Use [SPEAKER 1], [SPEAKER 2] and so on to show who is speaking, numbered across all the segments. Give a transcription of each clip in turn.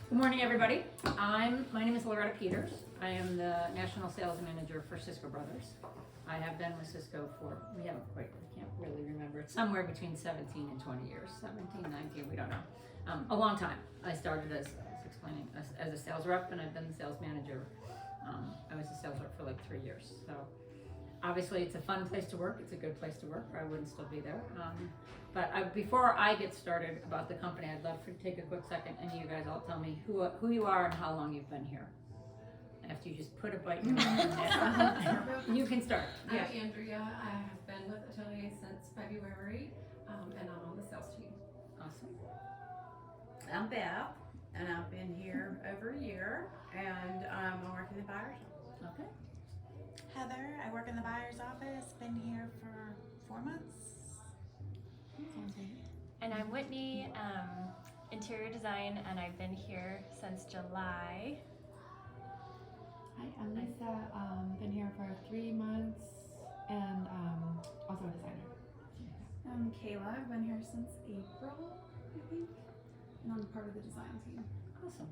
[SPEAKER 1] Good morning, everybody. My name is Loretta Peters. I am the National Sales Manager for Cisco Brothers. I have been with Cisco for, I can't really remember, it's somewhere between 17 and 20 years, 17, 19, we don't know. A long time. I started as a sales rep, and I've been the sales manager. I was a sales rep for like 3 years. So obviously it's a fun place to work. It's a good place to work, or I wouldn't still be there. Before I get started about the company, I'd love to take a quick second and you guys all tell me who you are and how long you've been here. After you just put a bite in your mouth, you can start.
[SPEAKER 2] I'm Andrea. I have been with Atelier since February, and I'm on the sales team.
[SPEAKER 1] Awesome.
[SPEAKER 3] I'm Beth, and I've been here over a year, and I work in the buyer's office.
[SPEAKER 1] Okay.
[SPEAKER 4] Heather, I work in the buyer's office, been here for 4 months.
[SPEAKER 5] And I'm Whitney, interior design, and I've been here since July.
[SPEAKER 6] Hi, I'm Lisa. Been here for 3 months, and also a designer.
[SPEAKER 7] I'm Kayla. I've been here since April, I think, and I'm part of the design team.
[SPEAKER 1] Awesome.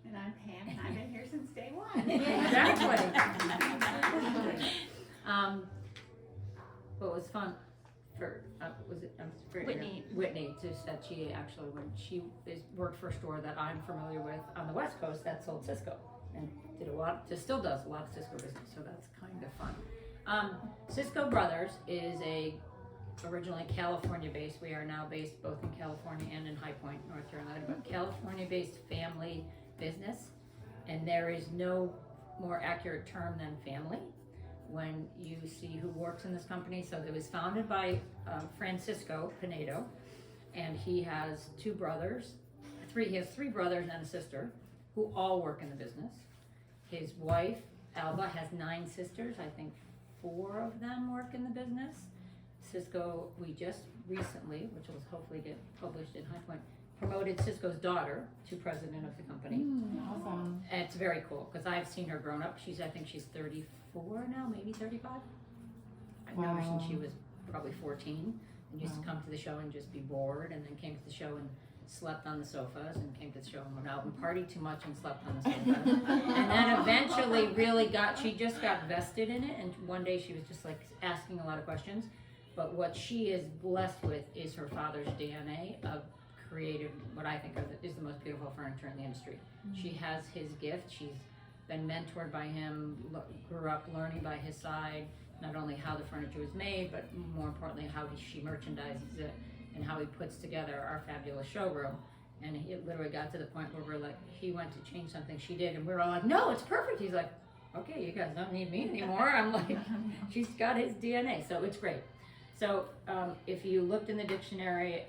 [SPEAKER 3] And I'm Pam, and I've been here since day one.
[SPEAKER 1] Exactly. What was fun for Whitney to that she actually, when she worked for a store that I'm familiar with on the West Coast that sold Cisco and still does a lot of Cisco business, so that's kind of fun. Cisco Brothers is originally California based. We are now based both in California and in High Point, North Carolina, but California based family business, and there is no more accurate term than family when you see who works in this company. So it was founded by Francisco Pinedo, and he has two brothers. He has three brothers and a sister who all work in the business. His wife, Alba, has 9 sisters. I think 4 of them work in the business. Cisco, we just recently, which will hopefully get published in High Point, promoted Cisco's daughter to president of the company.
[SPEAKER 6] Awesome.
[SPEAKER 1] And it's very cool because I've seen her grown up. I think she's 34 now, maybe 35. I've known her since she was probably 14 and used to come to the show and just be bored, and then came to the show and slept on the sofas, and came to the show and went out and partied too much and slept on the sofas. And then eventually she just got vested in it, and one day she was just like asking a lot of questions. But what she is blessed with is her father's DNA of creative, what I think is the most beautiful furniture in the industry. She has his gift. She's been mentored by him, grew up learning by his side, not only how the furniture was made, but more importantly, how she merchandises it and how he puts together our fabulous showroom. And it literally got to the point where we're like, he went to change something she did, and we were all like, no, it's perfect. He's like, okay, you guys don't need me anymore. I'm like, she's got his DNA, so it's great. So if you looked in the dictionary,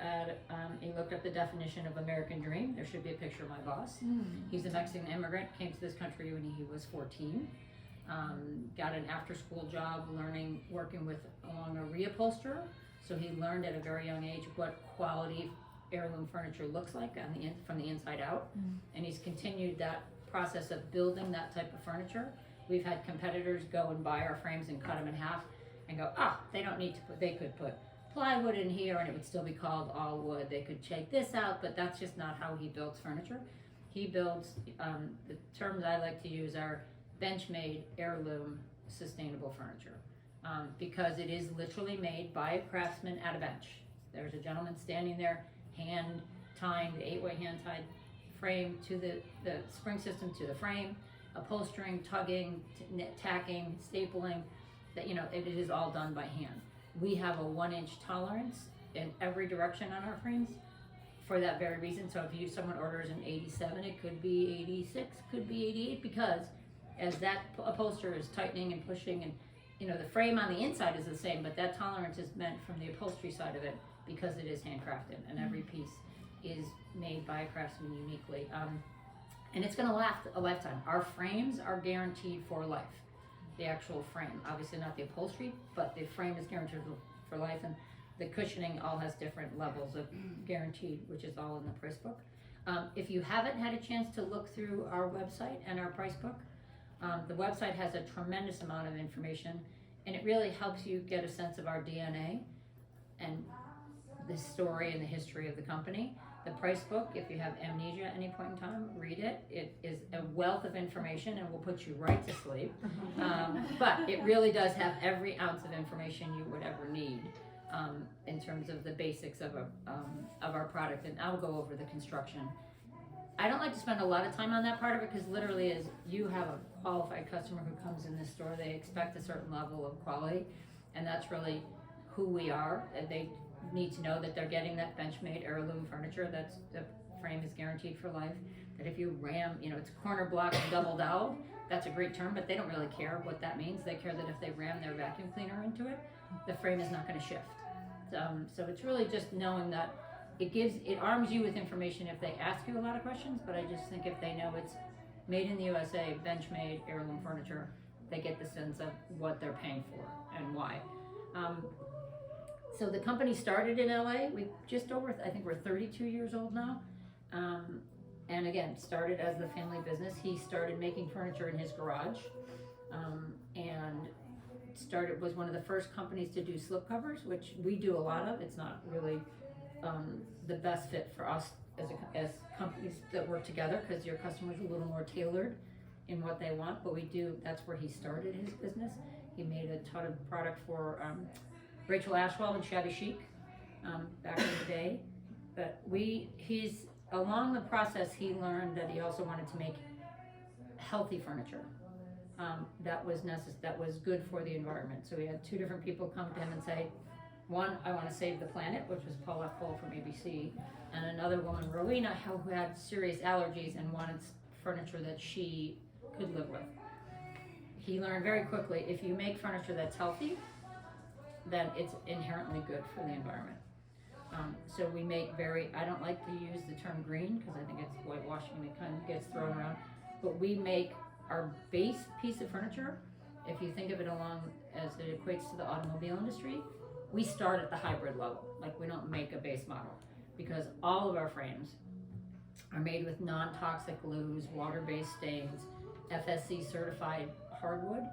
[SPEAKER 1] you looked up the definition of American Dream, there should be a picture of my boss. He's a Mexican immigrant, came to this country when he was 14, got an after-school job working along a reupholsterer. So he learned at a very young age what quality heirloom furniture looks like from the inside out. And he's continued that process of building that type of furniture. We've had competitors go and buy our frames and cut them in half and go, they don't need to they could put plywood in here and it would still be called all wood. They could take this out, but that's just not how he builds furniture. He builds, the terms I like to use are bench-made, heirloom, sustainable furniture. Because it is literally made by a craftsman at a bench. There's a gentleman standing there, hand tying the 8-way hand tied frame to the spring system to the frame, upholstering, tugging, tacking, stapling. It is all done by hand. We have a 1-inch tolerance in every direction on our frames for that very reason. So if someone orders an 87, it could be 86, could be 88, because as that upholsterer is tightening and pushing, and the frame on the inside is the same, but that tolerance is meant from the upholstery side of it because it is handcrafted, and every piece is made by a craftsman uniquely. And it's going to last a lifetime. Our frames are guaranteed for life. The actual frame, obviously not the upholstery, but the frame is guaranteed for life, and the cushioning all has different levels of guaranteed, which is all in the price book. If you haven't had a chance to look through our website and our price book, the website has a tremendous amount of information, and it really helps you get a sense of our DNA and the story and the history of the company. The price book, if you have amnesia at any point in time, read it. It is a wealth of information and will put you right to sleep. But it really does have every ounce of information you would ever need in terms of the basics of our product. And I'll go over the construction. I don't like to spend a lot of time on that part of it because literally as you have a qualified customer who comes in this store, they expect a certain level of quality, and that's really who we are. And they need to know that they're getting that Benchmade heirloom furniture. That's the frame is guaranteed for life. That if you ram, it's corner block and double dowel, that's a great term, but they don't really care what that means. They care that if they ram their vacuum cleaner into it, the frame is not going to shift. So it's really just knowing that it arms you with information if they ask you a lot of questions, but I just think if they know it's made in the USA, Benchmade heirloom furniture, they get the sense of what they're paying for and why. So the company started in LA. I think we're 32 years old now. And again, started as the family business. He started making furniture in his garage, and was one of the first companies to do slip covers, which we do a lot of. It's not really the best fit for us as companies that work together because your customer's a little more tailored in what they want, but we do. That's where he started his business. He made a ton of product for Rachel Ashwell and Shabby Chic back in the day. But along the process, he learned that he also wanted to make healthy furniture that was good for the environment. So we had two different people come to him and say, one, I want to save the planet, which was Paula Cole from ABC, and another woman, Rowena, who had serious allergies and wanted furniture that she could live with. He learned very quickly, if you make furniture that's healthy, then it's inherently good for the environment. So we make I don't like to use the term green because I think it's whitewashing and it kind of gets thrown around, but we make our base piece of furniture, if you think of it along as it equates to the automobile industry, we start at the hybrid level. Like we don't make a base model because all of our frames are made with non-toxic glues, water-based stains, FSC certified hardwood,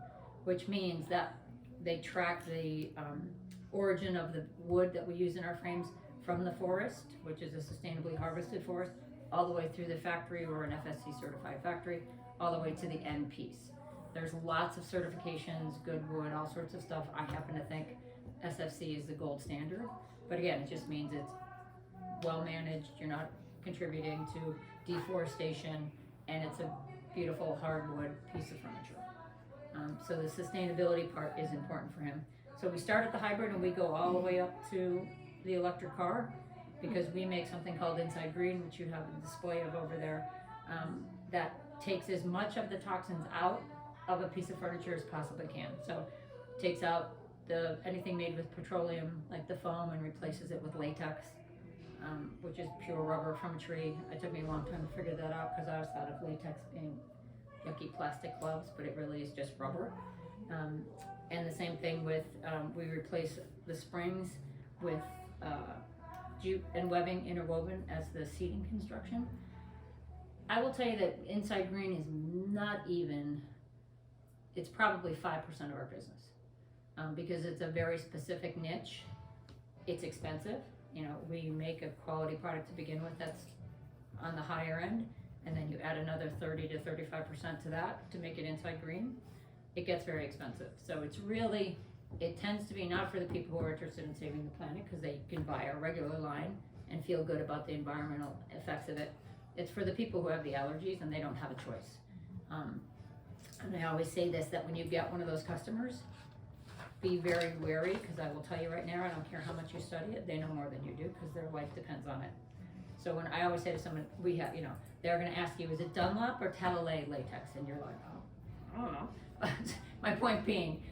[SPEAKER 1] which means that they track the origin of the wood that we use in our frames from the forest, which is a sustainably harvested forest, all the way through the factory or an FSC certified factory, all the way to the end piece. There's lots of certifications, good wood, all sorts of stuff. I happen to think SFC is the gold standard, but again, it just means it's well managed, you're not contributing to deforestation, and it's a beautiful hardwood piece of furniture. So the sustainability part is important for him. So we start at the hybrid and we go all the way up to the electric car because we make something called Inside Green, which you have a display of over there, that takes as much of the toxins out of a piece of furniture as possibly can. So it takes out anything made with petroleum, like the foam, and replaces it with latex, which is pure rubber from a tree. It took me a long time to figure that out because I always thought of latex being yucky plastic gloves, but it really is just rubber. And the same thing with, we replace the springs with jute and webbing interwoven as the seating construction. I will tell you that Inside Green is not even, it's probably 5% of our business because it's a very specific niche. It's expensive. We make a quality product to begin with that's on the higher end, and then you add another 30 to 35% to that to make it Inside Green. It gets very expensive. So it tends to be not for the people who are interested in saving the planet because they can buy a regular line and feel good about the environmental effects of it. It's for the people who have the allergies and they don't have a choice. And I always say this, that when you get one of those customers, be very wary because I will tell you right now, I don't care how much you study it, they know more than you do because their life depends on it. So when I always say to someone, they're going to ask you, is it Dunlop or Talalay latex? And you're like, oh, I don't know. My point being,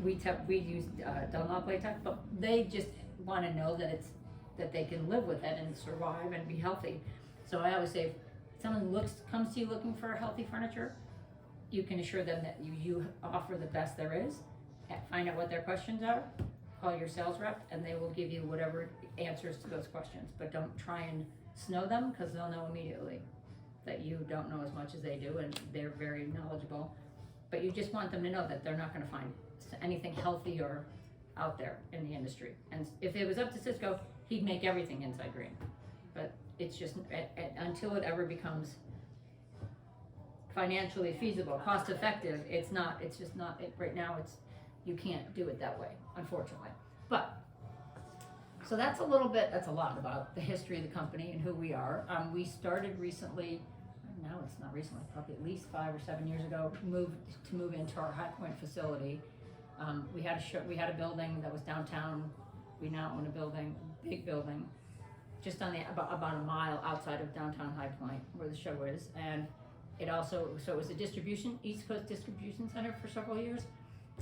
[SPEAKER 1] we use Dunlop latex, but they just want to know that they can live with it and survive and be healthy. So I always say, if someone comes to you looking for healthy furniture, you can assure them that you offer the best there is. Find out what their questions are, call your sales rep, and they will give you whatever answers to those questions. But don't try and snow them because they'll know immediately that you don't know as much as they do, and they're very knowledgeable. But you just want them to know that they're not going to find anything healthier out there in the industry. And if it was up to Cisco, he'd make everything inside green. But it's just, until it ever becomes financially feasible, cost effective, it's just not, right now you can't do it that way, unfortunately. But, so that's a lot about the history of the company and who we are. We started recently, now it's not recently, probably at least 5 or 7 years ago, to move into our High Point facility. We had a building that was downtown. We now own a building, big building, just on about a mile outside of downtown High Point, where the show is. And it was a East Coast distribution center for several years.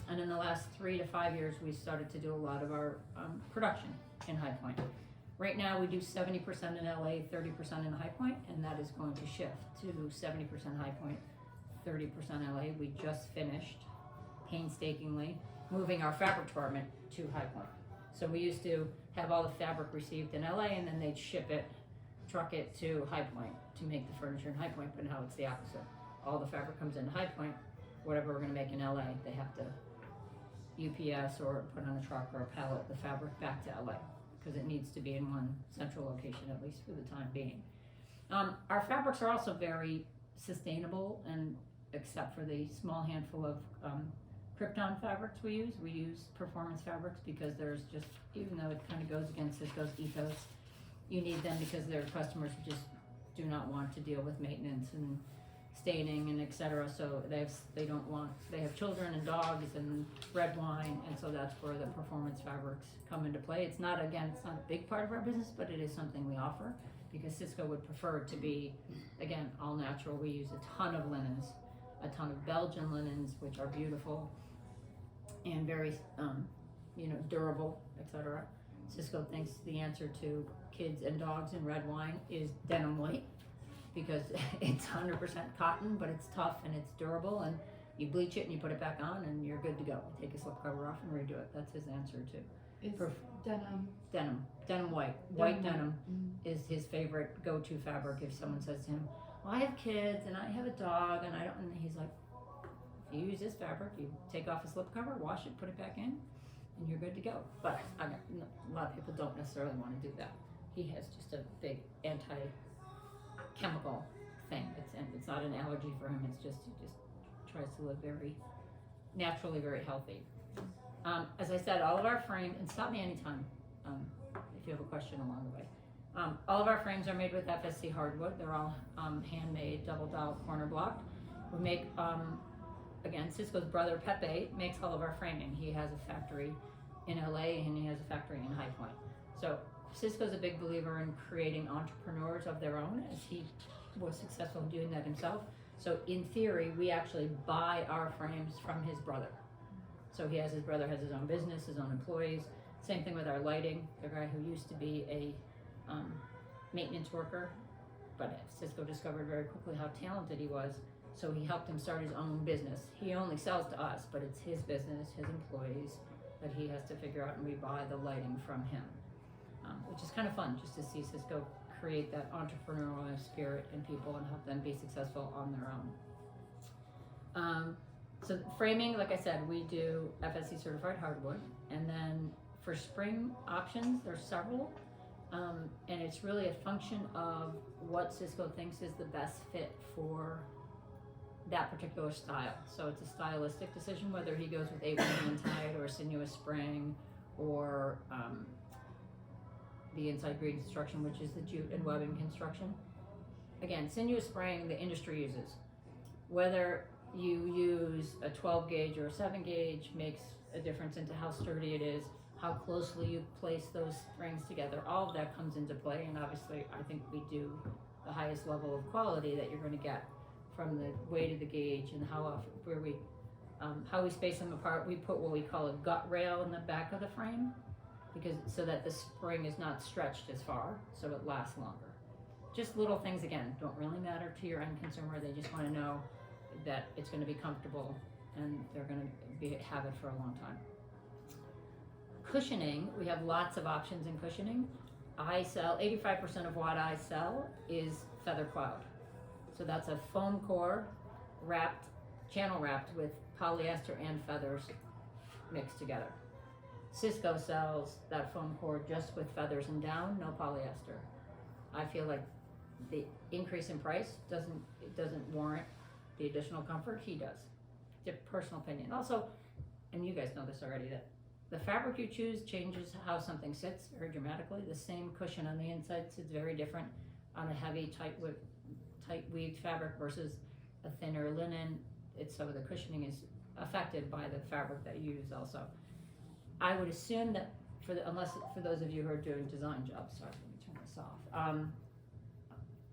[SPEAKER 1] And in the last 3 to 5 years, we started to do a lot of our production in High Point. Right now, we do 70% in LA, 30% in High Point, and that is going to shift to 70% High Point, 30% LA. We just finished painstakingly moving our fabric department to High Point. So we used to have all the fabric received in LA, and then they'd ship it, truck it to High Point to make the furniture in High Point, but now it's the opposite. All the fabric comes into High Point. Whatever we're gonna make in LA, they have to UPS or put on a truck or a pallet the fabric back to LA, because it needs to be in one central location, at least for the time being. Our fabrics are also very sustainable, and except for the small handful of Krypton fabrics we use performance fabrics, because there's just, even though it kind of goes against Cisco's ethos, you need them because their customers just do not want to deal with maintenance and staining and etc. So they have children and dogs and red wine, and so that's where the performance fabrics come into play. It's not a big part of our business, but it is something we offer, because Cisco would prefer it to be, again, all natural. We use a ton of linens, a ton of Belgian linens, which are beautiful and very, durable, etc. Cisco thinks the answer to kids and dogs and red wine is denim white, because it's 100% cotton, but it's tough and it's durable, and you bleach it and you put it back on and you're good to go. Take a slipcover off and redo it. That's his answer too.
[SPEAKER 6] Is denim white
[SPEAKER 1] Denim is his favorite go-to fabric. If someone says to him, well, I have kids and I have a dog and he's like, if you use this fabric, you take off a slipcover, wash it, put it back in, and you're good to go. But a lot of people don't necessarily want to do that. He has just a big anti-chemical thing. It's not an allergy for him. It's just, he just tries to live very naturally, very healthy. As I said, all of our frames, and stop me anytime if you have a question along the way. All of our frames are made with FSC hardwood. They're all handmade, double dowel, corner blocked. We make, again, Cisco's brother Pepe makes all of our framing. He has a factory in LA and he has a factory in High Point. So Cisco's a big believer in creating entrepreneurs of their own, as he was successful in doing that himself. So in theory, we actually buy our frames from his brother. So his brother has his own business, his own employees. Same thing with our lighting. The guy who used to be a maintenance worker, but Cisco discovered very quickly how talented he was, so he helped him start his own business. He only sells to us, but it's his business, his employees, that he has to figure out, and we buy the lighting from him, which is kind of fun, just to see Cisco create that entrepreneurial spirit in people and help them be successful on their own. So framing, like I said, we do FSC certified hardwood, and then for spring options, there's several, and it's really a function of what Cisco thinks is the best fit for that particular style. So it's a stylistic decision whether he goes with 8-way hand-tied or sinuous spring, or the inside green construction, which is the jute and webbing construction. Again, sinuous spring, the industry uses. Whether you use a 12 gauge or a 7 gauge makes a difference into how sturdy it is, how closely you place those springs together. All of that comes into play, and obviously I think we do the highest level of quality that you're going to get from the weight of the gauge and how we space them apart. We put what we call a gut rail in the back of the frame, so that the spring is not stretched as far, so it lasts longer. Just little things, again, don't really matter to your end consumer. They just want to know that it's going to be comfortable and they're going to have it for a long time. Cushioning, we have lots of options in cushioning. I sell 85% of what I sell is feather cloud. So that's a foam core channel wrapped with polyester and feathers mixed together. Cisco sells that foam core just with feathers and down, no polyester. I feel like the increase in price doesn't warrant the additional comfort. He does. It's a personal opinion. Also, and you guys know this already, that the fabric you choose changes how something sits very dramatically. The same cushion on the inside sits very different on a heavy, tight weaved fabric versus a thinner linen. So the cushioning is affected by the fabric that you use also. I would assume that for those of you who are doing design jobs, sorry, let me turn this off.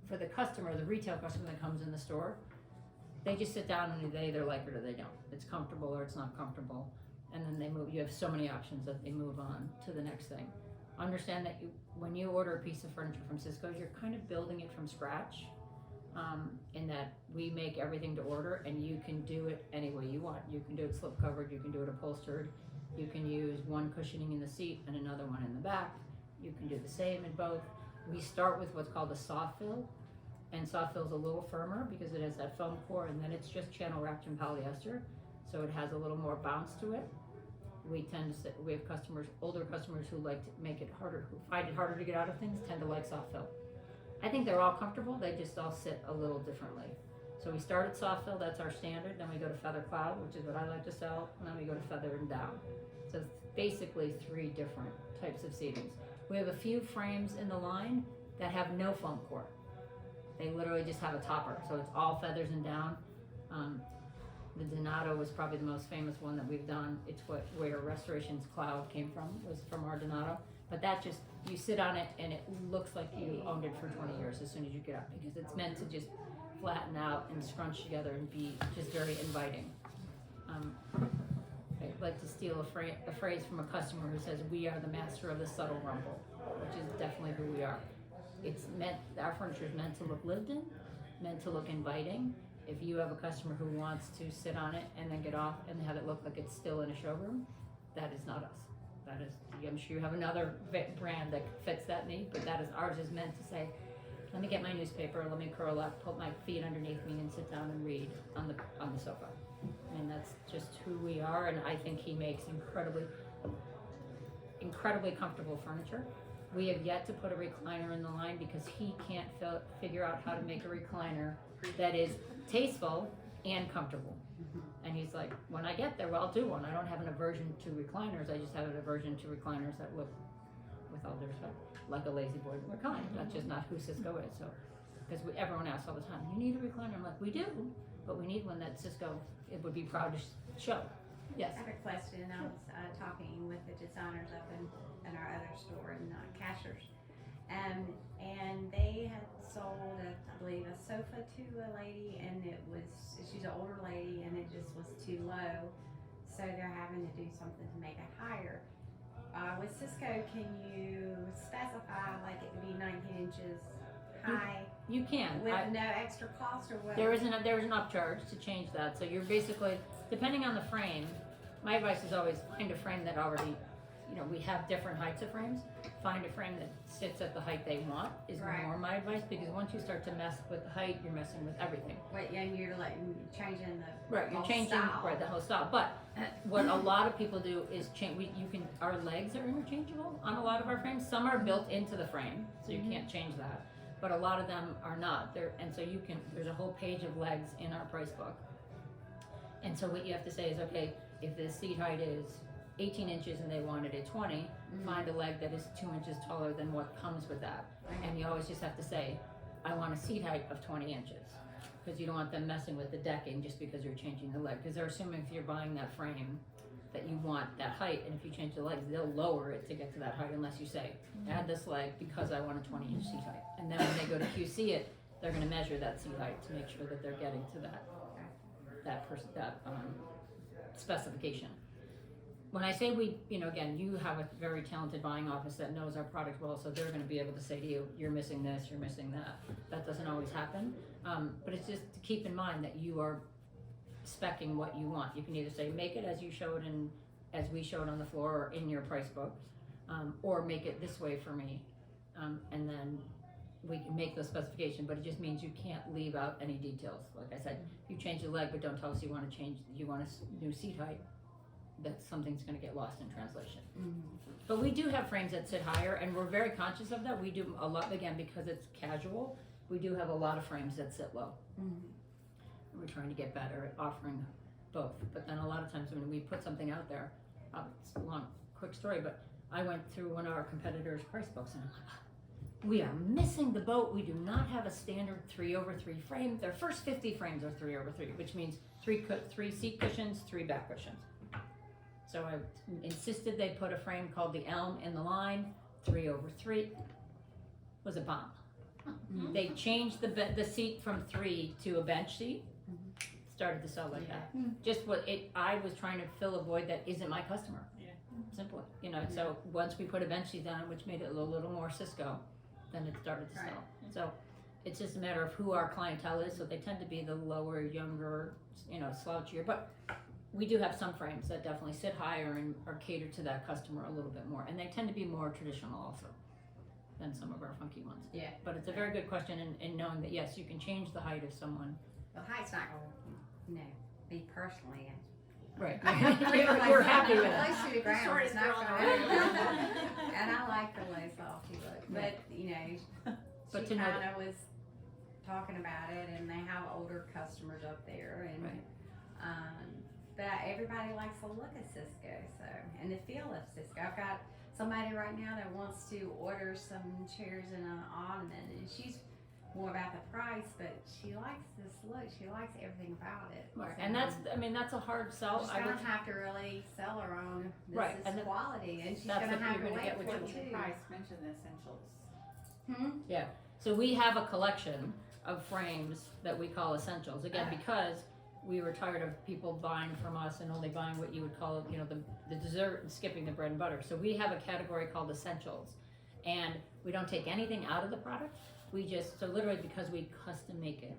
[SPEAKER 1] For the customer, the retail customer that comes in the store, they just sit down and they either like it or they don't. It's comfortable or it's not comfortable. And then they move. You have so many options that they move on to the next thing. Understand that when you order a piece of furniture from Cisco, you're kind of building it from scratch, in that we make everything to order and you can do it any way you want. You can do it slip covered, you can do it upholstered, you can use one cushioning in the seat and another one in the back. You can do the same in both. We start with what's called a soft fill, and soft fill is a little firmer because it has that foam core, and then it's just channel wrapped in polyester, so it has a little more bounce to it. We have customers, older customers who like to make it harder, who find it harder to get out of things, tend to like soft fill. I think they're all comfortable, they just all sit a little differently. So we start at soft fill, that's our standard, then we go to feather cloud, which is what I like to sell, and then we go to feather and down. So it's basically 3 different types of seatings. We have a few frames in the line that have no foam core. They literally just have a topper, so it's all feathers and down. The Donato was probably the most famous one that we've done. It's where Restoration's Cloud came from, was from our Donato. But that just, you sit on it and it looks like you owned it for 20 years as soon as you get up, because it's meant to just flatten out and scrunch together and be just very inviting. I'd like to steal a phrase from a customer who says, "We are the master of the subtle rumble," which is definitely who we are. Our furniture is meant to look lived in, meant to look inviting. If you have a customer who wants to sit on it and then get off and have it look like it's still in a showroom, that is not us. That is, I'm sure you have another brand that fits that need, but ours is meant to say, let me get my newspaper, let me curl up, put my feet underneath me and sit down and read on the sofa. And that's just who we are, and I think he makes incredibly comfortable furniture. We have yet to put a recliner in the line because he can't figure out how to make a recliner that is tasteful and comfortable. And he's like, when I get there, well, I'll do one. I don't have an aversion to recliners. I just have an aversion to recliners that look, with all due respect, like a lazy boy recliner. That's just not who Cisco is. So, because everyone asks all the time, you need a recliner? I'm like, we do, but we need one that Cisco would be proud to show. Yes.
[SPEAKER 3] I have a question. I was talking with the designers up in our other store in Cashers, and they had sold, I believe, a sofa to a lady, and she's an older lady, and it just was too low, so they're having to do something to make it higher. With Cisco, can you specify, like, it could be 19 inches high?
[SPEAKER 1] You can.
[SPEAKER 3] With no extra cost, or what?
[SPEAKER 1] There is an upcharge to change that. So you're basically, depending on the frame, my advice is always find a frame that already, we have different heights of frames. Find a frame that sits at the height they want is more my advice, because once you start to mess with the height, you're messing with everything.
[SPEAKER 3] Wait, and you're changing the
[SPEAKER 1] You're changing
[SPEAKER 3] style.
[SPEAKER 1] the whole style. But what a lot of people do is change. Our legs are interchangeable on a lot of our frames. Some are built into the frame, so you can't change that. But a lot of them are not. And so there's a whole page of legs in our price book. And so what you have to say is, okay, if the seat height is 18 inches and they wanted it 20, find a leg that is 2 inches taller than what comes with that. And you always just have to say, I want a seat height of 20 inches. Because you don't want them messing with the decking just because you're changing the leg. Because they're assuming if you're buying that frame that you want that height, and if you change the legs, they'll lower it to get to that height unless you say, add this leg because I want a 20-inch seat height. And then when they go to QC it, they're going to measure that seat height to make sure that they're getting to that specification. When I say again, you have a very talented buying office that knows our product well, so they're going to be able to say to you, you're missing this, you're missing that. That doesn't always happen, but it's just to keep in mind that you are speccing what you want. You can either say, make it as we showed on the floor or in your price books, or make it this way for me, and then we can make the specification, but it just means you can't leave out any details. Like I said, if you change the leg but don't tell us you want a new seat height, that something's gonna get lost in translation.
[SPEAKER 3] Mhm.
[SPEAKER 1] But we do have frames that sit higher, and we're very conscious of that. We do a lot, again, because it's casual, we do have a lot of frames that sit low.
[SPEAKER 3] Mhm.
[SPEAKER 1] We're trying to get better at offering both, but then a lot of times when we put something out there, it's a long, quick story, but I went through one of our competitors' price books and I'm like, we are missing the boat. We do not have a standard 3/3 frame. Their first 50 frames are 3/3, which means three seat cushions, 3 back cushions. So I insisted they put a frame called the Elm in the line, 3/3. Was a bomb. They changed the seat from 3 to a bench seat. Started to sell like that. Just what I was trying to fill a void that isn't my customer. Simple, so once we put a bench seat on, which made it a little more Cisco, then it started to sell. So it's just a matter of who our clientele is. So they tend to be the lower, younger, slouchier. But we do have some frames that definitely sit higher and are catered to that customer a little bit more. And they tend to be more traditional also than some of our funky ones.
[SPEAKER 3] Yeah.
[SPEAKER 1] But it's a very good question in knowing that, yes, you can change the height of someone.
[SPEAKER 3] Well, height's not going to, me personally,
[SPEAKER 1] Right.
[SPEAKER 3] We're
[SPEAKER 1] We're happy with it.
[SPEAKER 3] Close to the ground,
[SPEAKER 4] short
[SPEAKER 3] it's
[SPEAKER 4] is
[SPEAKER 3] not
[SPEAKER 4] girl
[SPEAKER 3] going
[SPEAKER 4] now.
[SPEAKER 3] And I like the low softy look, but
[SPEAKER 1] But
[SPEAKER 3] she
[SPEAKER 1] to know
[SPEAKER 3] kind of was talking about it, and they have older customers up there, and
[SPEAKER 1] Right.
[SPEAKER 3] but everybody likes the look of Cisco, so and the feel of Cisco. I've got somebody right now that wants to order some chairs and an ottoman, and she's more about the price, but she likes this look. She likes everything about it.
[SPEAKER 1] Right.
[SPEAKER 3] So,
[SPEAKER 1] And that's a hard sell.
[SPEAKER 3] she's
[SPEAKER 1] I
[SPEAKER 3] gonna
[SPEAKER 1] would,
[SPEAKER 3] have to really sell her on this
[SPEAKER 1] Right,
[SPEAKER 3] is
[SPEAKER 1] and
[SPEAKER 3] quality, and she's
[SPEAKER 1] that's
[SPEAKER 3] gonna
[SPEAKER 1] what
[SPEAKER 3] have
[SPEAKER 1] you're
[SPEAKER 3] to
[SPEAKER 1] gonna
[SPEAKER 3] wait
[SPEAKER 1] get with
[SPEAKER 3] for
[SPEAKER 1] your
[SPEAKER 3] it too.
[SPEAKER 8] Price, mention the essentials.
[SPEAKER 1] so we have a collection of frames that we call essentials. Again, because we were tired of people buying from us and only buying what you would call, the dessert and skipping the bread and butter. So we have a category called essentials, and we don't take anything out of the product. So literally because we custom make it,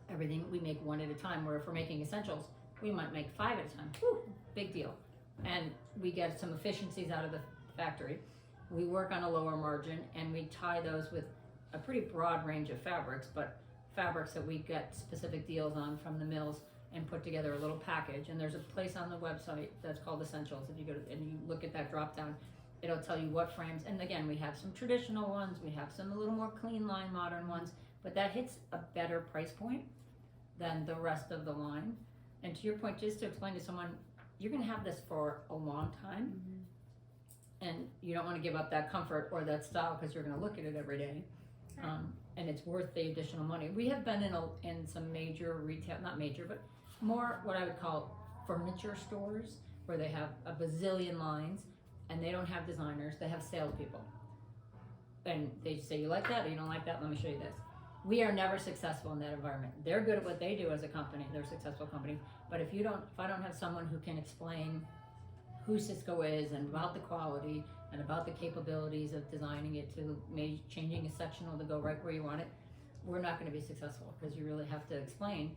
[SPEAKER 1] everything we make one at a time, where if we're making essentials, we might make 5 at a time. Whew, big deal. And we get some efficiencies out of the factory. We work on a lower margin, and we tie those with a pretty broad range of fabrics, but fabrics that we get specific deals on from the mills and put together a little package. And there's a place on the website that's called Essentials. If you go and you look at that drop down, it'll tell you what frames. And again, we have some traditional ones, we have some a little more clean line modern ones, but that hits a better price point than the rest of the line. And to your point, just to explain to someone, you're gonna have this for a long time, and you don't want to give up that comfort or that style because you're gonna look at it every day. And it's worth the additional money. We have been in some major retail, not major, but more what I would call furniture stores, where they have a bazillion lines, and they don't have designers, they have salespeople. And they say, you like that or you don't like that? Let me show you this. We are never successful in that environment. They're good at what they do as a company, they're a successful company. But if I don't have someone who can explain who Cisco is and about the quality and about the capabilities of designing it to changing a sectional to go right where you want it, we're not gonna be successful, because you really have to explain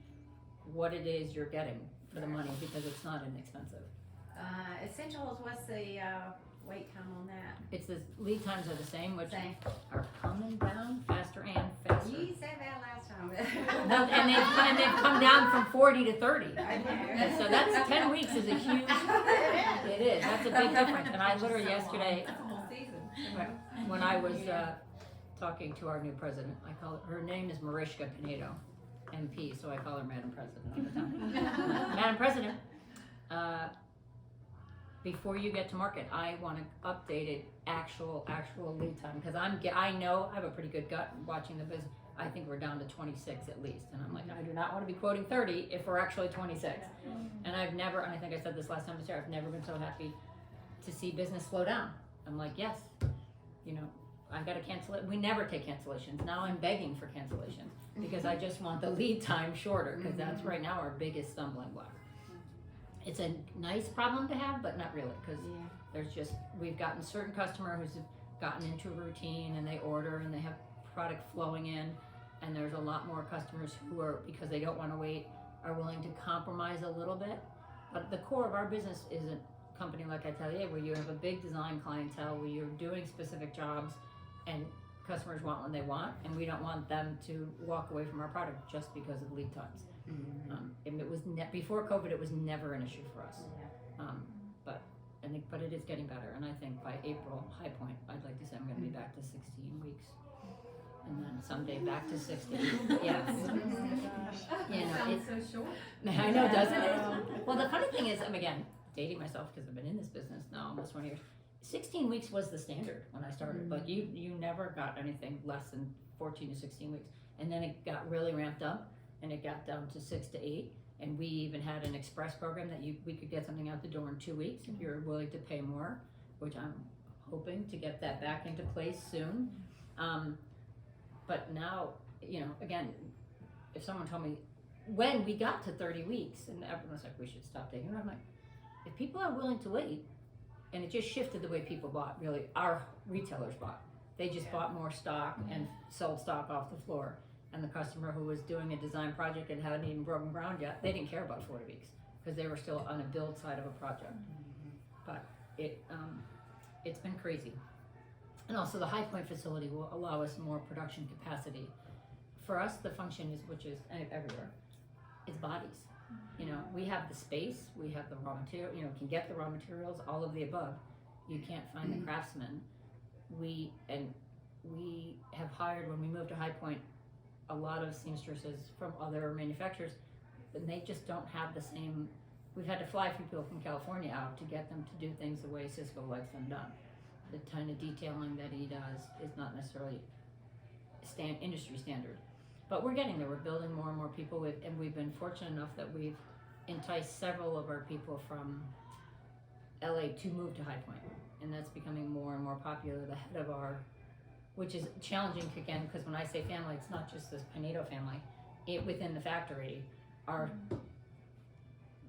[SPEAKER 1] what it is you're getting for the money, because it's not inexpensive.
[SPEAKER 3] Essentials, what's the wait time on that?
[SPEAKER 1] It's the lead times are the same, which
[SPEAKER 3] Same.
[SPEAKER 1] are coming down faster and faster.
[SPEAKER 3] You said that last time.
[SPEAKER 1] No, and they've come down from 40 to 30.
[SPEAKER 3] I know.
[SPEAKER 1] And so that's 10 weeks is a huge, it is, that's a big difference. And I literally yesterday,
[SPEAKER 8] That's a whole season.
[SPEAKER 1] when I was talking to our new president, her name is Mariska Pinedo, MP, so I call her Madam President all the time. Madam President, before you get to market, I want an updated actual lead time, because I know I have a pretty good gut watching the business. I think we're down to 26 at least, and I'm like, I do not want to be quoting 30 if we're actually 26. And I've never, and I think I said this last time this year, I've never been so happy to see business slow down. I'm like, yes, I got to cancel it. We never take cancellations. Now I'm begging for cancellations because I just want the lead time shorter, because that's right now our biggest stumbling block. It's a nice problem to have, but not really, because we've gotten certain customer who's gotten into a routine and they order and they have product flowing in, and there's a lot more customers who are, because they don't want to wait, are willing to compromise a little bit. But the core of our business is a company like Atelier, where you have a big design clientele, where you're doing specific jobs and customers want what they want, and we don't want them to walk away from our product just because of lead times. And it was before COVID, it was never an issue for us. But it is getting better, and I think by April, high point, I'd like to say I'm gonna be back to 16 weeks. And then someday back to 60. Yes. You know,
[SPEAKER 2] Sounds so short.
[SPEAKER 1] I know, doesn't it? Well, the funny thing is, I'm again dating myself because I've been in this business now almost 20 years. 16 weeks was the standard when I started. Like you never got anything less than 14 to 16 weeks. And then it got really ramped up and it got down to 6 to 8. And we even had an express program that we could get something out the door in 2 weeks if you're willing to pay more, which I'm hoping to get that back into place soon. But now, you know, again, if someone told me when we got to 30 weeks and everyone was like, we should stop taking it, I'm like, if people are willing to wait, and it just shifted the way people bought, really, our retailers bought. They just bought more stock and sold stock off the floor. And the customer who was doing a design project and hadn't even broken ground yet, they didn't care about 40 weeks because they were still on a build side of a project. But it's been crazy. And also the High Point facility will allow us more production capacity. For us, the function is, which is everywhere, is bodies. You know, we have the space, we have the raw material, you know, can get the raw materials, all of the above. You can't find the craftsmen. We have hired, when we moved to High Point, a lot of seamstresses from other manufacturers, and they just don't have the same. We've had to fly a few people from California out to get them to do things the way Cisco likes them done. The kind of detailing that he does is not necessarily industry standard, but we're getting there. We're building more and more people with, and we've been fortunate enough that we've enticed several of our people from LA to move to High Point, and that's becoming more and more popular. The head of our, which is challenging again, because when I say family, it's not just this Pinedo family. Within the factory, our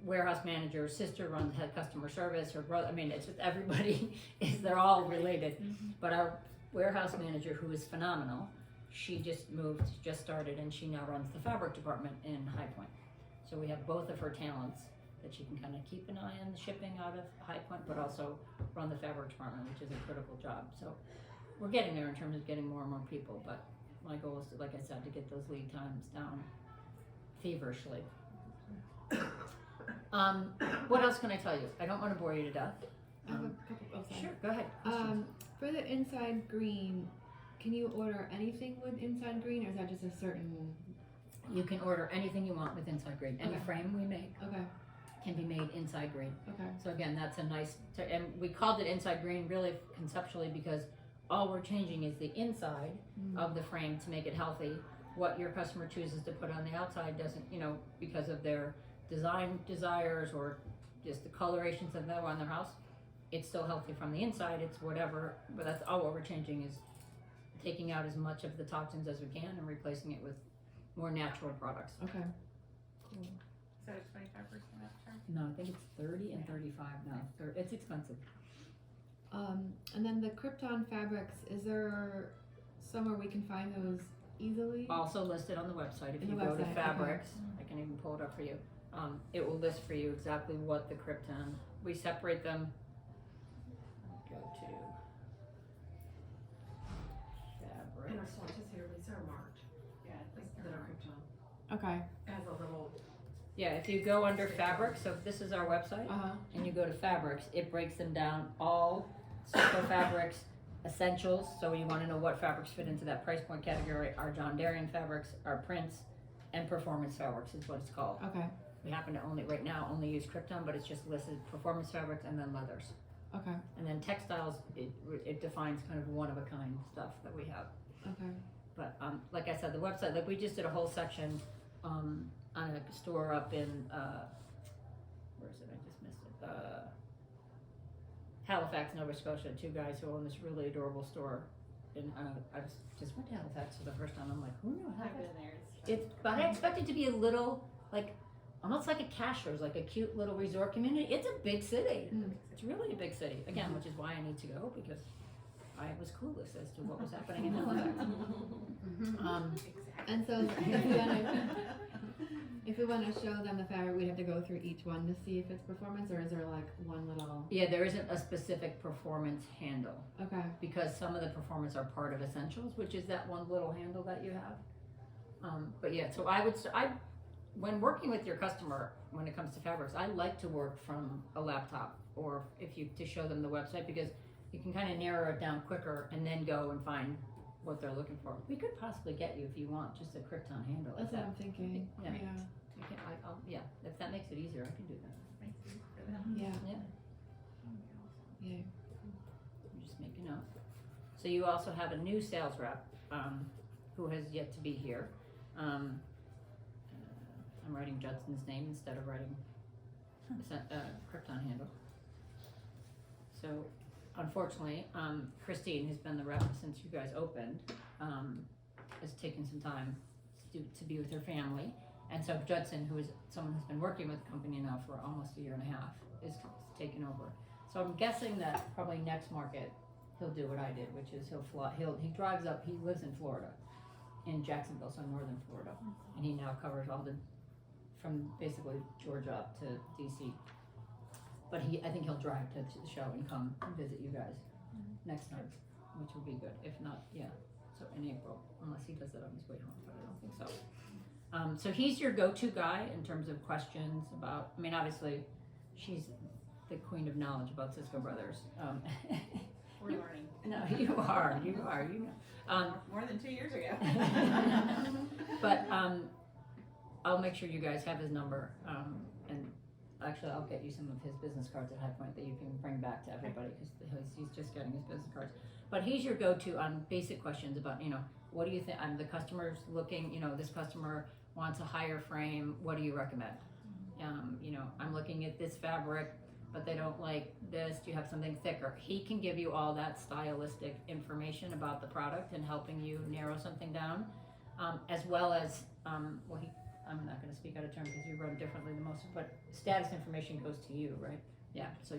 [SPEAKER 1] warehouse manager, sister runs head customer service, her brother, I mean, it's just everybody, they're all related. But our warehouse manager, who is phenomenal, she just started, and she now runs the fabric department in High Point. So we have both of her talents that she can kind of keep an eye on the shipping out of High Point, but also run the fabric department, which is a critical job. So we're getting there in terms of getting more and more people, but my goal is to, like I said, to get those lead times down feverishly. What else can I tell you? I don't want to bore you to death.
[SPEAKER 6] I have a couple. Oh, sorry.
[SPEAKER 1] Sure, go ahead. Questions?
[SPEAKER 6] For the inside green, can you order anything with inside green, or is that just a certain?
[SPEAKER 1] You can order anything you want with inside green. Any frame we make
[SPEAKER 6] Okay.
[SPEAKER 1] can be made inside green.
[SPEAKER 6] Okay.
[SPEAKER 1] So again, that's a nice, and we called it inside green really conceptually because all we're changing is the inside of the frame to make it healthy. What your customer chooses to put on the outside doesn't, you know, because of their design desires or just the colorations that they want in their house, it's still healthy from the inside. It's whatever, but that's all what we're changing is taking out as much of the toxins as we can and replacing it with more natural products.
[SPEAKER 6] Okay.
[SPEAKER 8] So 25% upcharge?
[SPEAKER 1] No, I think it's 30 and 35 now. It's expensive.
[SPEAKER 6] And then the Krypton fabrics, is there somewhere we can find those easily?
[SPEAKER 1] Also listed on the website. If
[SPEAKER 6] In
[SPEAKER 1] you
[SPEAKER 6] the
[SPEAKER 1] go to
[SPEAKER 6] website,
[SPEAKER 1] fabrics, I can even pull it up for you. It will list for you exactly what the Krypton. We separate them. Go to fabric.
[SPEAKER 2] And our swatches here, these are marked.
[SPEAKER 8] Yeah,
[SPEAKER 2] That are Krypton.
[SPEAKER 6] Okay.
[SPEAKER 2] As a little.
[SPEAKER 1] Yeah, if you go under fabric, so if this is our website, and you go to fabrics, it breaks them down all Cisco fabrics, essentials. So you want to know what fabrics fit into that price point category. Our John Darien fabrics, our prints, and performance fabrics is what it's called.
[SPEAKER 6] Okay.
[SPEAKER 1] We happen to right now only use Krypton, but it's just listed performance fabrics and then leathers.
[SPEAKER 6] Okay.
[SPEAKER 1] And then textiles, it defines kind of one of a kind stuff that we have.
[SPEAKER 6] Okay.
[SPEAKER 1] But like I said, the website, like we just did a whole section on a store up in, where is it? I just missed it. Halifax, Nova Scotia. Two guys who own this really adorable store. And I just went to Halifax for the first time. I'm like, who knew
[SPEAKER 8] I've
[SPEAKER 1] Halifax?
[SPEAKER 8] been there.
[SPEAKER 1] But I expect it to be a little, like, almost like a Cashers, like a cute little resort community. It's a big city. It's really a big city. Again, which is why I need to go, because I was clueless as to what was happening in Halifax.
[SPEAKER 6] And so if we want to show them the fabric, we'd have to go through each one to see if it's performance, or is there like one little?
[SPEAKER 1] Yeah, there isn't a specific performance handle
[SPEAKER 6] Okay.
[SPEAKER 1] because some of the performance are part of essentials, which is that one little handle that you have. But yeah, so when working with your customer, when it comes to fabrics, I like to work from a laptop, or if you to show them the website, because you can kind of narrow it down quicker and then go and find what they're looking for. We could possibly get you, if you want, just a Krypton handle.
[SPEAKER 6] That's what I'm thinking.
[SPEAKER 1] Yeah.
[SPEAKER 6] Yeah.
[SPEAKER 1] Yeah, if that makes it easier, I can do that.
[SPEAKER 6] Yeah.
[SPEAKER 1] Yeah.
[SPEAKER 6] Yeah.
[SPEAKER 1] Just make a note. So you also have a new sales rep who has yet to be here. I'm writing Judson's name instead of writing Krypton handle. So unfortunately, Christine, who's been the rep since you guys opened, has taken some time to be with her family. And so Judson, who is someone who's been working with the company now for almost a year and a half, is taken over. So I'm guessing that probably next market he'll do what I did, which is he'll fly. He drives up. He lives in Florida, in Jacksonville, so northern Florida, and he now covers all from basically Georgia up to DC. But I think he'll drive to the show and come and visit you guys next time, which will be good. If not, yeah, so in April, unless he does it on his way home, but I don't think so. So he's your go-to guy in terms of questions about, I mean, obviously, she's the queen of knowledge about Cisco Brothers.
[SPEAKER 8] We're learning.
[SPEAKER 1] No, you are, you know.
[SPEAKER 8] More than 2 years ago.
[SPEAKER 1] But I'll make sure you guys have his number, and actually I'll get you some of his business cards at High Point that you can bring back to everybody, because he's just getting his business cards. But he's your go-to on basic questions about, you know, what do you think? The customer's looking, you know, this customer wants a higher frame. What do you recommend? You know, I'm looking at this fabric, but they don't like this. Do you have something thicker? He can give you all that stylistic information about the product and helping you narrow something down, as well as, I'm not going to speak out of turn because you run differently than most, but status information goes to you, right? Yeah, so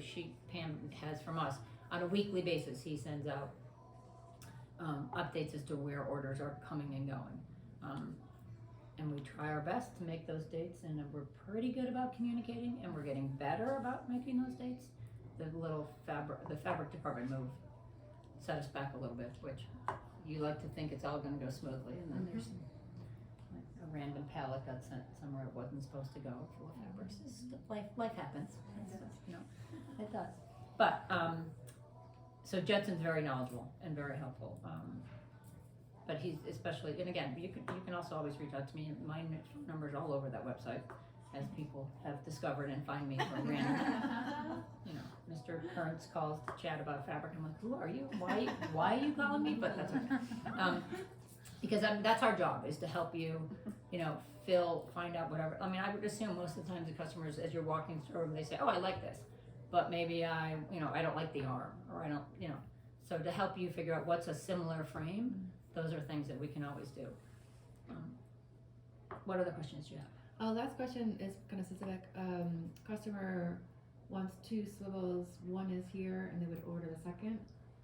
[SPEAKER 1] Pam has from us, on a weekly basis, he sends out updates as to where orders are coming and going. And we try our best to make those dates, and we're pretty good about communicating, and we're getting better about making those dates. The fabric department move set us back a little bit, which you like to think it's all going to go smoothly, and then there's a random pallet got sent somewhere it wasn't supposed to go full of fabrics. Life happens. You know, it does. But so Judson's very knowledgeable and very helpful. But he's especially, and again, you can also always reach out to me. My phone number's all over that website, as people have discovered and find me from random. You know, Mr. Kearns calls to chat about fabric. I'm like, who are you? Why are you calling me? But that's okay. Because that's our job, is to help you, you know, find out whatever. I mean, I would assume most of the times the customers, as you're walking through them, they say, oh, I like this, but maybe I don't like the arm, or I don't, you know. So to help you figure out what's a similar frame, those are things that we can always do. What other questions do you have?
[SPEAKER 6] Last question is kind of specific. Customer wants 2 swivels. One is here, and they would order the second,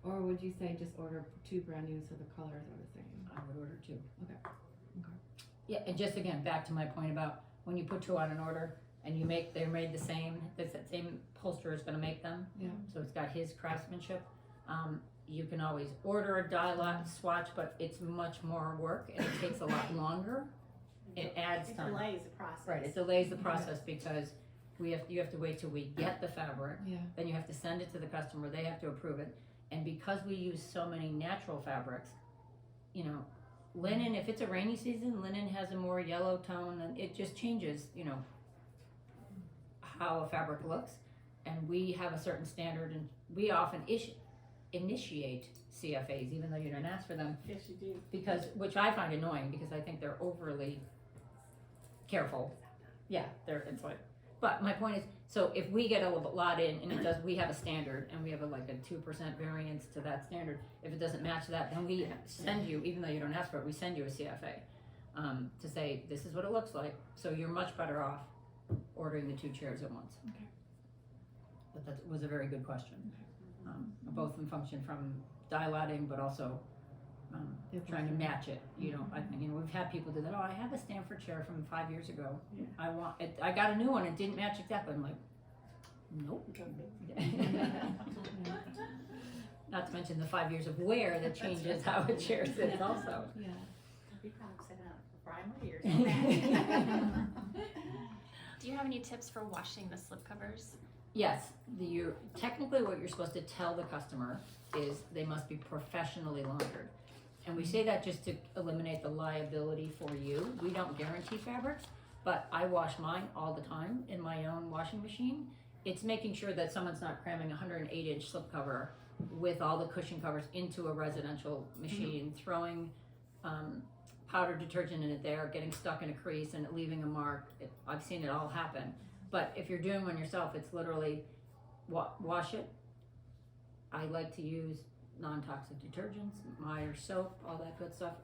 [SPEAKER 6] or would you say just order 2 brand new so the colors are the same?
[SPEAKER 1] I would order 2.
[SPEAKER 6] Okay.
[SPEAKER 1] Yeah, and just again, back to my point about when you put 2 on an order and they're made the same, that same upholsterer is going to make them.
[SPEAKER 6] Yeah.
[SPEAKER 1] So it's got his craftsmanship. You can always order a dye lot swatch, but it's much more work and it takes a lot longer. It adds time.
[SPEAKER 8] It delays the process.
[SPEAKER 1] Right, it delays the process because you have to wait till we get the fabric.
[SPEAKER 6] Yeah.
[SPEAKER 1] Then you have to send it to the customer. They have to approve it. And because we use so many natural fabrics, you know, linen, if it's a rainy season, linen has a more yellow tone, and it just changes, you know, how a fabric looks. And we have a certain standard, and we often initiate CFAs, even though you don't ask for them.
[SPEAKER 8] Yes, you do.
[SPEAKER 1] Which I find annoying, because I think they're overly careful. Yeah, it's like, but my point is, so if we get a lot in, and we have a standard, and we have a 2% variance to that standard. If it doesn't match that, then we send you, even though you don't ask for it, we send you a CFA to say this is what it looks like. So you're much better off ordering the 2 chairs at once.
[SPEAKER 6] Okay.
[SPEAKER 1] But that was a very good question. Both in function from dilating, but also trying to match it. You know, I think, you know, we've had people do that. Oh, I have a Stanford chair from 5 years ago.
[SPEAKER 8] Yeah.
[SPEAKER 1] I got a new one. It didn't match exactly. I'm like, nope. Not to mention the 5 years of wear that changes how a chair sits also.
[SPEAKER 6] Yeah.
[SPEAKER 8] We probably set it up for 5 more years.
[SPEAKER 5] Do you have any tips for washing the slipcovers?
[SPEAKER 1] Yes, technically what you're supposed to tell the customer is they must be professionally laundered. And we say that just to eliminate the liability for you. We don't guarantee fabrics, but I wash mine all the time in my own washing machine. It's making sure that someone's not cramming a 108-inch slipcover with all the cushion covers into a residential machine, throwing powdered detergent in it there, getting stuck in a crease and it leaving a mark. I've seen it all happen. But if you're doing one yourself, it's literally wash it. I like to use non-toxic detergents, Meyer soap, all that good stuff.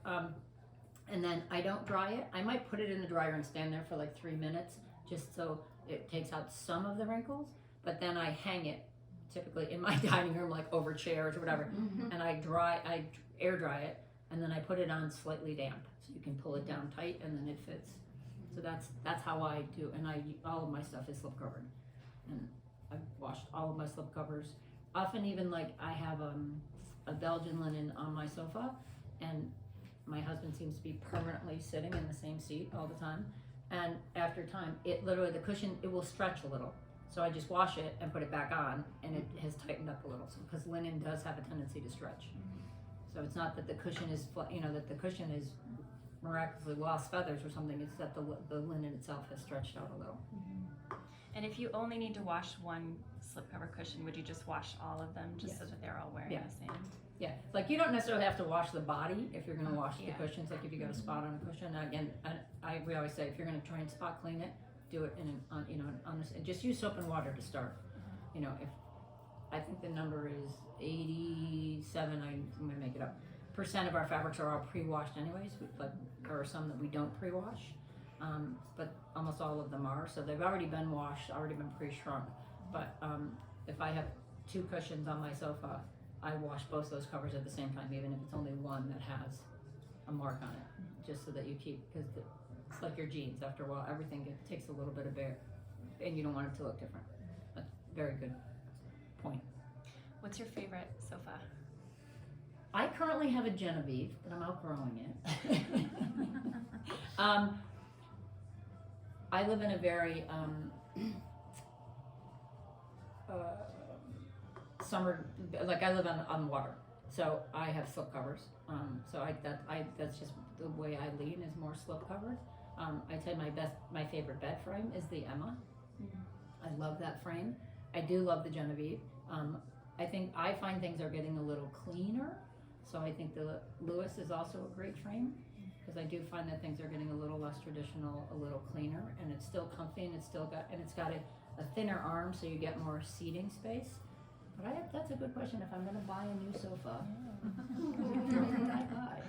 [SPEAKER 1] And then I don't dry it. I might put it in the dryer and stand there for like 3 minutes just so it takes out some of the wrinkles. But then I hang it typically in my dining room, like over chairs or whatever. And I air dry it, and then I put it on slightly damp. So you can pull it down tight and then it fits. So that's how I do, and all of my stuff is slip covered, and I've washed all of my slip covers. Often even like I have a Belgian linen on my sofa, and my husband seems to be permanently sitting in the same seat all the time. And after time, the cushion, it will stretch a little. So I just wash it and put it back on, and it has tightened up a little. So because linen does have a tendency to stretch, so it's not that the cushion is that the cushion is miraculously lost feathers or something. It's that the linen itself has stretched out a little.
[SPEAKER 5] And if you only need to wash one slipcover cushion, would you just wash all of them just so that they're all wearing the same?
[SPEAKER 1] Yeah, like you don't necessarily have to wash the body if you're going to wash the
[SPEAKER 5] Yeah.
[SPEAKER 1] cushions. Like if you got a spot on a cushion, again, we always say if you're going to try and spot clean it, do it just use soap and water to start. If I think the number is 87, I'm going to make it up. % of our fabrics are all pre-washed anyways, but there are some that we don't pre-wash, but almost all of them are. So they've already been washed, already been pre-shrunk. But if I have 2 cushions on my sofa, I wash both those covers at the same time, even if it's only one that has a mark on it, just so that you keep, because it's like your jeans. After a while, everything takes a little bit of wear, and you don't want it to look different. But very good point.
[SPEAKER 5] What's your favorite sofa?
[SPEAKER 1] I currently have a Genevieve, but I'm outgrowing it. I live in a very summer, like I live on water, so I have slip covers. So that's just the way I lean, is more slip covered. I tell you my favorite bed frame is the Emma. I love that frame. I do love the Genevieve. I find things are getting a little cleaner. So I think the Lewis is also a great frame, because I do find that things are getting a little less traditional, a little cleaner, and it's still comfy, and it's got a thinner arm, so you get more seating space. But that's a good question. If I'm going to buy a new sofa, what would I buy?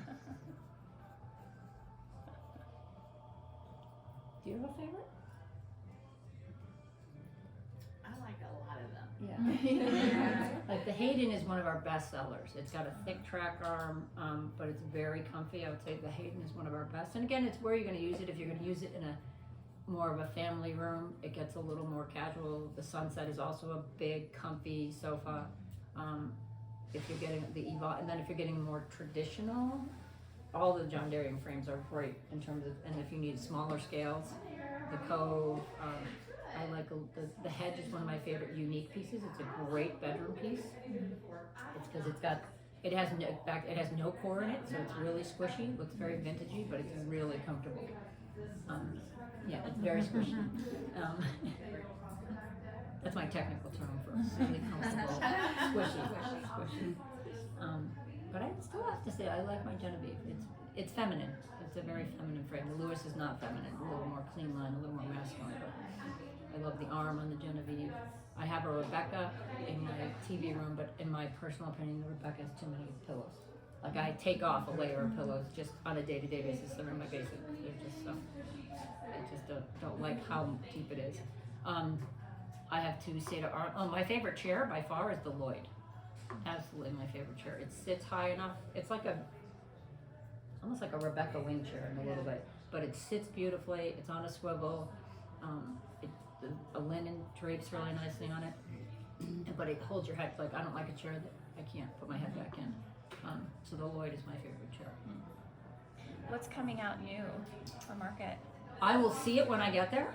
[SPEAKER 1] Do you have a favorite?
[SPEAKER 8] I like a lot of them.
[SPEAKER 1] Yeah. Like the Hayden is one of our best sellers. It's got a thick track arm, but it's very comfy. I would say the Hayden is one of our best. And again, it's where you're going to use it. If you're going to use it in more of a family room, it gets a little more casual. The Sunset is also a big, comfy sofa. If you're getting the and then if you're getting more traditional, all the John Darien frames are great in terms of, and if you need smaller scales, the Cove. I like the Hedge is one of my favorite unique pieces. It's a great bedroom piece. It's because it has no core in it, so it's really squishy. Looks very vintagey, but it's really comfortable. It's very squishy. That's my technical term for really comfortable, squishy. But I still have to say I like my Genevieve. It's feminine. It's a very feminine frame. The Lewis is not feminine. A little more clean line, a little more masculine. But I love the arm on the Genevieve. I have a Rebecca in my TV room, but in my personal opinion, the Rebecca has too many pillows. Like I take off a layer of pillows just on a day-to-day basis. They're in my basement. They're just I just don't like how deep it is. I have 2 cedar arm. Oh, my favorite chair by far is the Lloyd. Absolutely my favorite chair. It sits high enough. It's like almost like a Rebecca wing chair in a little bit, but it sits beautifully. It's on a swivel. A linen drapes really nicely on it, but it holds your head. Like I don't like a chair that I can't put my head back in. So the Lloyd is my favorite chair.
[SPEAKER 5] What's coming out new for market?
[SPEAKER 1] I will see it when I get there.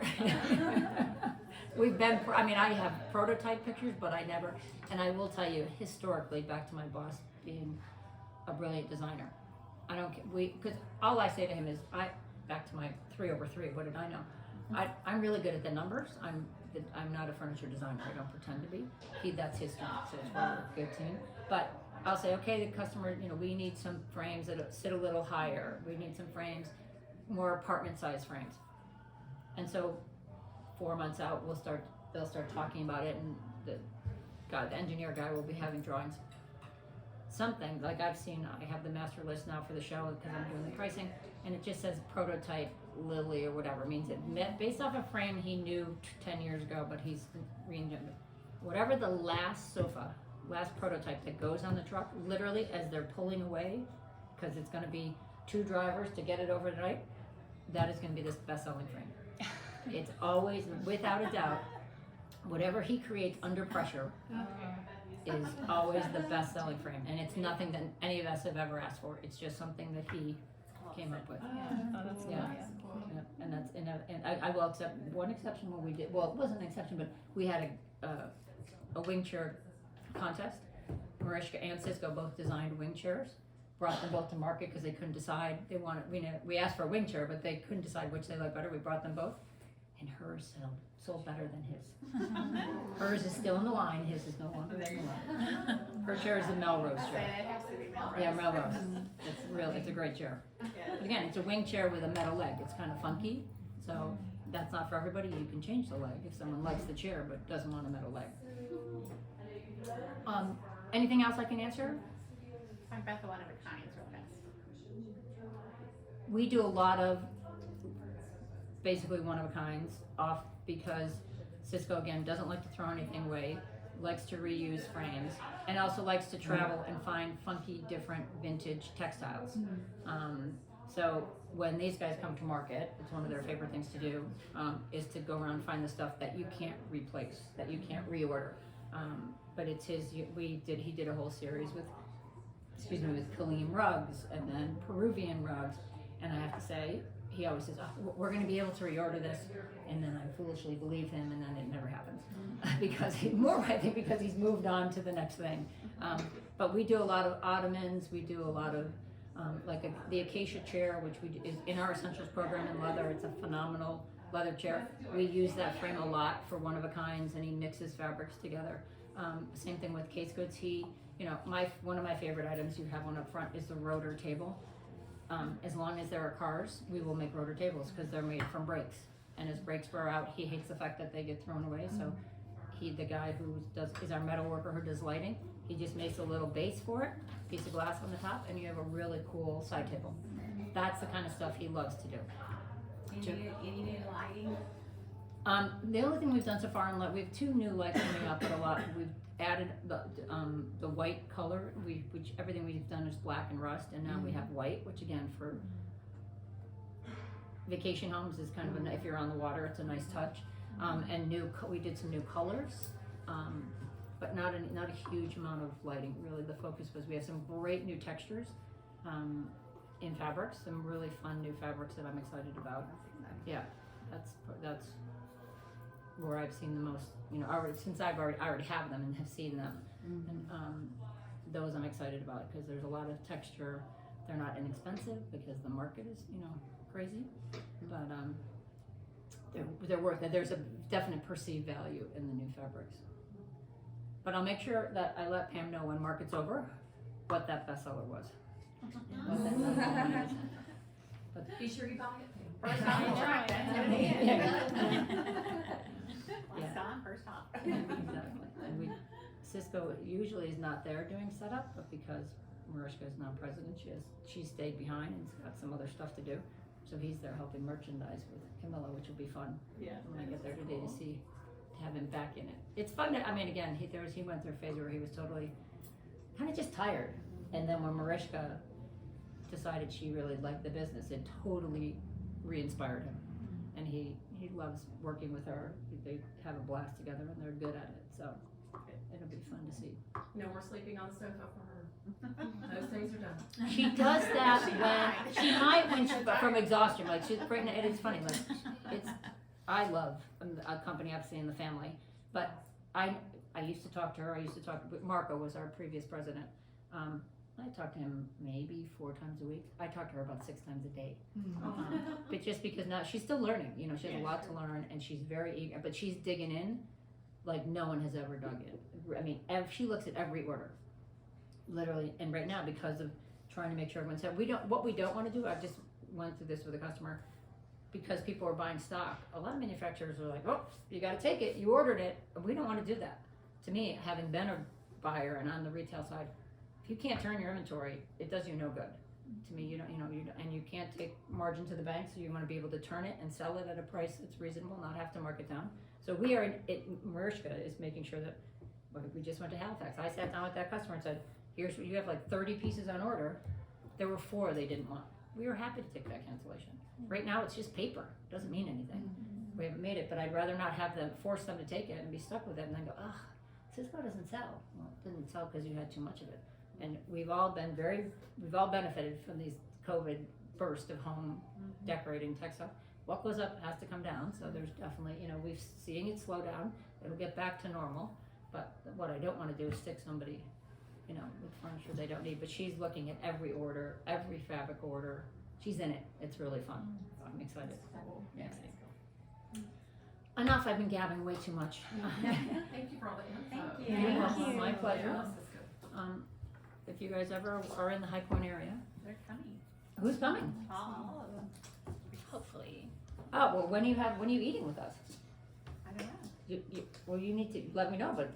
[SPEAKER 1] I have prototype pictures, but I never, and I will tell you, historically, back to my boss being a brilliant designer, because all I say to him is, back to my 3/3, what did I know? I'm really good at the numbers. I'm not a furniture designer. I don't pretend to be. That's his strength, so it's why we're a good team. But I'll say, okay, the customer, we need some frames that sit a little higher. We need some frames, more apartment-sized frames. And so 4 months out, they'll start talking about it, and the engineer guy will be having drawings. Something like I have the master list now for the show because I'm doing the pricing, and it just says prototype Lily or whatever. It means based off a frame he knew 10 years ago, but he's reinvented. Whatever the last prototype that goes on the truck, literally as they're pulling away, because it's going to be 2 drivers to get it over the night, that is going to be this best-selling frame. It's always, without a doubt, whatever he creates under pressure is always the best-selling frame, and it's nothing that any of us have ever asked for. It's just something that he came up with.
[SPEAKER 5] Oh, that's
[SPEAKER 1] Yeah.
[SPEAKER 5] nice.
[SPEAKER 1] Yeah. And I will accept one exception when we did. Well, it wasn't an exception, but we had a wing chair contest. Mariska and Cisco both designed wing chairs. Brought them both to market because they couldn't decide. We asked for a wing chair, but they couldn't decide which they liked better. We brought them both, and hers sold better than his. Hers is still in the line. His is no longer in the line. Her chair is the Melrose
[SPEAKER 8] I say
[SPEAKER 1] chair.
[SPEAKER 8] it has to be Melrose.
[SPEAKER 1] Yeah, Melrose. It's a great chair. But again, it's a wing chair with a metal leg. It's kind of funky, so that's not for everybody. You can change the leg if someone likes the chair but doesn't want a metal leg. Anything else I can answer?
[SPEAKER 8] Talk about the one-of-a-kinds real fast.
[SPEAKER 1] We do a lot of basically one-of-a-kinds off because Cisco, again, doesn't like to throw anything away, likes to reuse frames, and also likes to travel and find funky, different vintage textiles. So when these guys come to market, it's one of their favorite things to do, is to go around and find the stuff that you can't replace, that you can't reorder. But it's he did a whole series with Kalim rugs and then Peruvian rugs, and I have to say, he always says, we're going to be able to reorder this, and then I foolishly believe him, and then it never happens. because he's moved on to the next thing. But we do a lot of ottomans, we do a lot of the acacia chair, which is in our essentials program in leather. It's a phenomenal leather chair. We use that frame a lot for one-of-a-kinds, and he mixes fabrics together. Same thing with case goods. One of my favorite items you have one up front is the rotor table. As long as there are cars, we will make rotor tables because they're made from brakes. And as brakes wear out, he hates the fact that they get thrown away. So the guy who is our metal worker who does lighting, he just makes a little base for it, piece of glass on the top, and you have a really cool side table. That's the kind of stuff he loves to do.
[SPEAKER 3] Any new lighting?
[SPEAKER 1] The only thing we've done so far we have 2 new lights coming up, but a lot we've added the white color. Which everything we've done is black and rust, and now we have white, which again for vacation homes is kind of if you're on the water, it's a nice touch. And we did some new colors, but not a huge amount of lighting. Really, the focus was we have some great new textures in fabrics, some really fun new fabrics that I'm excited about. Yeah, that's where I've seen the most, since I already have them and have seen them, and those I'm excited about because there's a lot of texture. They're not inexpensive because the market is, crazy, but they're worth it. There's a definite perceived value in the new fabrics. But I'll make sure that I let Pam know when market's over what that bestseller was. What that bestseller is. But
[SPEAKER 2] Be sure you buy it.
[SPEAKER 8] First time on track, that's what it is.
[SPEAKER 1] Yeah.
[SPEAKER 8] Last time, first time.
[SPEAKER 1] Exactly. And Cisco usually is not there doing setup, but because Mariska is now president, she stayed behind and got some other stuff to do. So he's there helping merchandise with Camilla, which will be fun.
[SPEAKER 8] Yeah.
[SPEAKER 1] When I get there today to have him back in it. It's fun he went through a phase where he was totally kind of just tired. And then when Mariska decided she really liked the business, it totally re-inspired him. And he loves working with her. They have a blast together and they're good at it. So it'll be fun to see.
[SPEAKER 2] No more sleeping on the sofa for her. Those days are done.
[SPEAKER 1] She does that when she from exhaustion, like she's pregnant, and it's funny, like, I love a company obviously in the family, but I used to talk to her, Marco was our previous president, I talked to him maybe 4 times a week. I talked to her about 6 times a day. But just because now she's still learning, you know, she has a lot to learn, and she's very eager, but she's digging in like no one has ever dug in. I mean, she looks at every order, literally, and right now because of trying to make sure everyone's happy, what we don't want to do, I just went through this with a customer, because people are buying stock, a lot of manufacturers are like, oh, you got to take it, you ordered it, and we don't want to do that. To me, having been a buyer and on the retail side, if you can't turn your inventory, it does you no good. To me, you don't, and you can't take margin to the bank, so you want to be able to turn it and sell it at a price that's reasonable, not have to mark it down. So we are, Mariska is making sure that, we just went to Halifax. I sat down with that customer and said, here's what you have, like 30 pieces on order. There were 4 they didn't want. We were happy to take that cancellation. Right now, it's just paper. It doesn't mean anything. We haven't made it, but I'd rather not have them, force them to take it and be stuck with it and then go, ugh, Cisco doesn't sell. Well, it didn't sell because you had too much of it. And we've all benefited from these COVID burst of home decorating tech stuff. What goes up has to come down, so there's definitely, we're seeing it slow down. It'll get back to normal, but what I don't want to do is stick somebody, with furniture they don't need. But she's looking at every order, every fabric order. She's in it. It's really fun. So I'm excited. Yeah. Enough, I've been gabbing way too much.
[SPEAKER 2] Thank you for all the info.
[SPEAKER 3] Thank you.
[SPEAKER 1] You're
[SPEAKER 3] Thank
[SPEAKER 1] welcome.
[SPEAKER 3] you.
[SPEAKER 1] My pleasure.
[SPEAKER 2] Yeah, this is good.
[SPEAKER 1] If you guys ever are in the High Point area,
[SPEAKER 8] They're coming.
[SPEAKER 1] who's coming?
[SPEAKER 8] All of them.
[SPEAKER 5] Hopefully.
[SPEAKER 1] Oh, well, when are you eating with us?
[SPEAKER 8] I don't know.
[SPEAKER 1] You need to let me know, but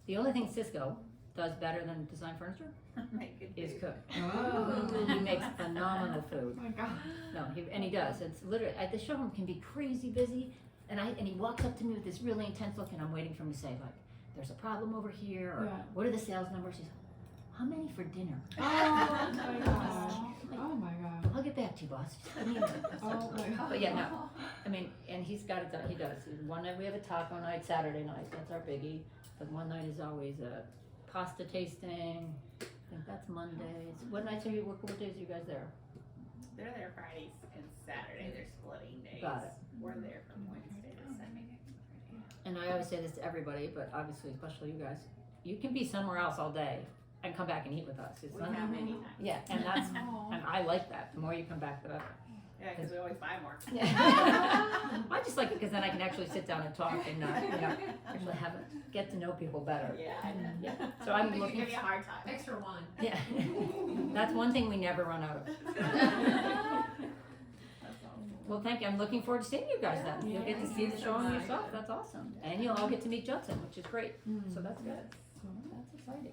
[SPEAKER 1] the only thing Cisco does better than design furniture
[SPEAKER 8] Make good
[SPEAKER 1] is
[SPEAKER 8] food.
[SPEAKER 1] cook.
[SPEAKER 6] Oh.
[SPEAKER 1] He makes phenomenal food.
[SPEAKER 6] Oh my god.
[SPEAKER 1] No, and he does. It's literally, the showroom can be crazy busy, and he walks up to me with this really intense look, and I'm waiting for him to say, like, there's a problem over here, or
[SPEAKER 6] Yeah.
[SPEAKER 1] what are the sales numbers? He's, how many for dinner?
[SPEAKER 6] Oh my gosh. Oh my god.
[SPEAKER 1] I'll get back to you, boss. Just give me a minute.
[SPEAKER 6] Oh my god.
[SPEAKER 1] But yeah, no. I mean, and he's got it done. He does. One night we have a taco night, Saturday night. That's our biggie. But one night is always a pasta tasting. I think that's Mondays. What nights are you? What days are you guys there?
[SPEAKER 8] They're there Fridays and Saturday. They're splitting days.
[SPEAKER 1] Got it.
[SPEAKER 8] We're there from Wednesday to Sunday.
[SPEAKER 1] And I always say this to everybody, but obviously, especially you guys. You can be somewhere else all day and come back and eat with us. It's
[SPEAKER 8] We
[SPEAKER 1] not,
[SPEAKER 8] have many times.
[SPEAKER 1] yeah, and that's and I like that. The more you come back, the better.
[SPEAKER 8] Yeah, because we always buy more.
[SPEAKER 1] I just like it because then I can actually sit down and talk and actually get to know people better.
[SPEAKER 8] Yeah, I know.
[SPEAKER 1] Yeah. So I'm
[SPEAKER 8] I
[SPEAKER 1] looking.
[SPEAKER 8] give you a hard time.
[SPEAKER 2] Extra wine.
[SPEAKER 1] Yeah. That's one thing we never run out of.
[SPEAKER 8] That's awesome.
[SPEAKER 1] Well, thank you. I'm looking forward to seeing you guys then. You'll get to see the show yourself. That's awesome. And you'll all get to meet Judson, which is great. So that's good. That's exciting.